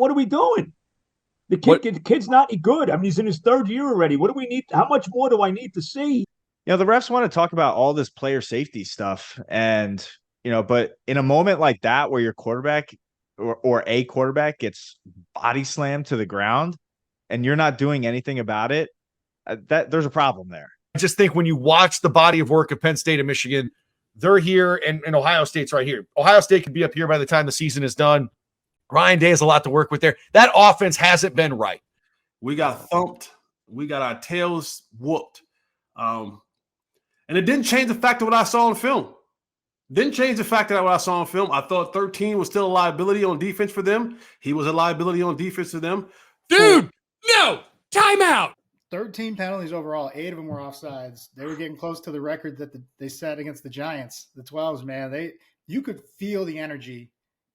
what are we doing? The kid's not good. I mean, he's in his third year already. What do we need? How much more do I need to see? The refs want to talk about all this player safety stuff. And, but in a moment like that where your quarterback or a quarterback gets body slammed to the ground and you're not doing anything about it, that there's a problem there. I just think when you watch the body of work of Penn State and Michigan, they're here and Ohio State's right here. Ohio State could be up here by the time the season is done. Ryan Day has a lot to work with there. That offense hasn't been right. We got thumped. We got our tails whooped. And it didn't change the fact of what I saw on film. Didn't change the fact that what I saw on film. I thought 13 was still a liability on defense for them. He was a liability on defense for them. Dude, no, timeout. 13 penalties overall. 8 of them were offsides. They were getting close to the record that they set against the Giants. The 12s, man. You could feel the energy.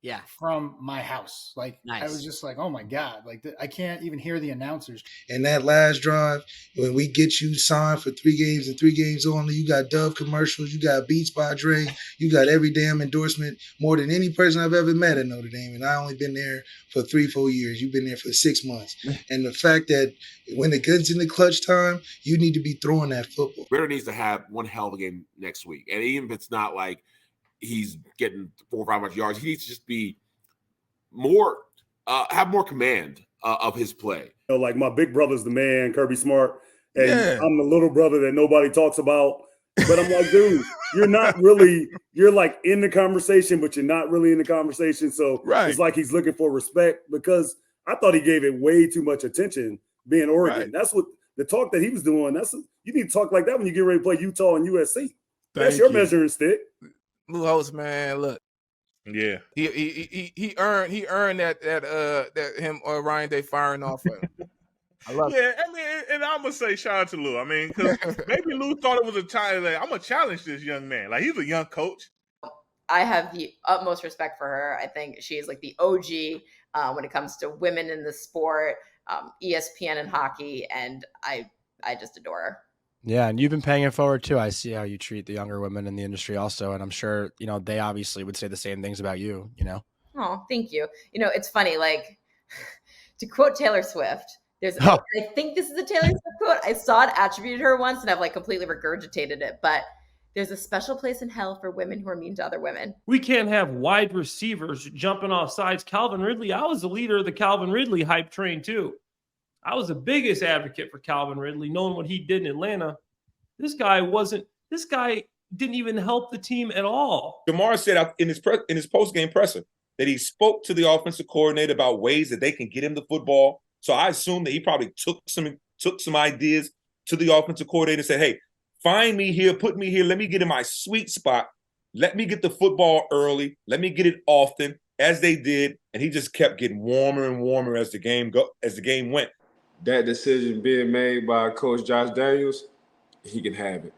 Yeah, from my house. Like, nice. I was just like, oh my God, like I can't even hear the announcers. And that last drive, when we get you signed for 3 games and 3 games only, you got Dove commercials, you got Beats by Dre, you got every damn endorsement more than any person I've ever met at Notre Dame. And I only been there for 3-4 years. You've been there for 6 months. And the fact that when it gets in the clutch time, you need to be throwing that football. Ritter needs to have one hell of a game next week. And even if it's not like he's getting 400 or 500 yards, he needs to just be more, have more command of his play. Like my big brother's the man, Kirby Smart, and I'm the little brother that nobody talks about. But I'm like, dude, you're like in the conversation, but you're not really in the conversation. So It's like he's looking for respect because I thought he gave it way too much attention being Oregon. Right. That's what the talk that he was doing. You need to talk like that when you get ready to play Utah and USC. That's your measuring stick. Blue Host, man, look. Yeah. He earned that him or Ryan Day firing off him. I love it. Yeah, I mean, and I'm gonna say shout out to Lou. I mean, because maybe Lou thought it was a challenge. Like, I'm gonna challenge this young man. Like, he's a young coach. I have the utmost respect for her. I think she's like the OG when it comes to women in the sport, ESPN and hockey, and I just adore her. Yeah, and you've been paying it forward too. I see how you treat the younger women in the industry also, and I'm sure, they obviously would say the same things about you, Oh, thank you. It's funny, like, to quote Taylor Swift, I think this is a Taylor Swift quote. I saw it attributed to her once, and I've like completely regurgitated it, but there's a special place in hell for women who are mean to other women. We can't have wide receivers jumping off sides. Calvin Ridley, I was the leader of the Calvin Ridley hype train too. I was the biggest advocate for Calvin Ridley, knowing what he did in Atlanta. This guy didn't even help the team at all. DeMar said in his post-game presser that he spoke to the offensive coordinator about ways that they can get him the football. So I assume that he probably took some ideas to the offensive coordinator and said, hey, find me here, put me here, let me get in my sweet spot. Let me get the football early. Let me get it often, as they did. And he just kept getting warmer and warmer as the game went. That decision being made by Coach Josh Daniels, he can have it.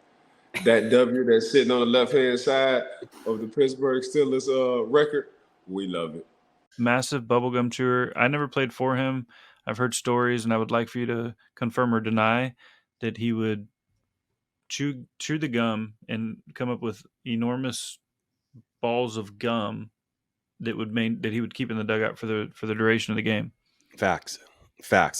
That W that's sitting on the left-hand side of the Pittsburgh Steelers record, we love it. Massive bubblegum chewer. I never played for him. I've heard stories, and I would like for you to confirm or deny that he would chew the gum and come up with enormous balls of gum that he would keep in the dugout for the duration of the game. Facts.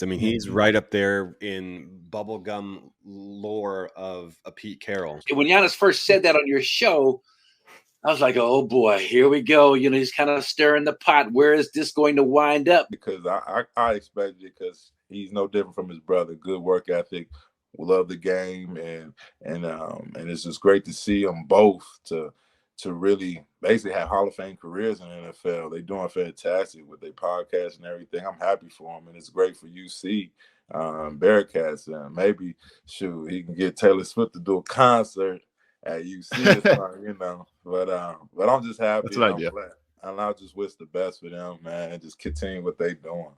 I mean, he's right up there in bubblegum lore of a Pete Carroll. When Giannis first said that on your show, I was like, oh boy, here we go. He's kind of stirring the pot. Where is this going to wind up? Because I expected it because he's no different from his brother. Good work ethic. We love the game, and it's just great to see them both to really basically have Hall of Fame careers in the NFL. They're doing fantastic with their podcast and everything. I'm happy for them, and it's great for UC Bearcats. Maybe, he can get Taylor Swift to do a concert at UC, But I'm just happy. And I just wish the best for them, man, and just continue what they're doing.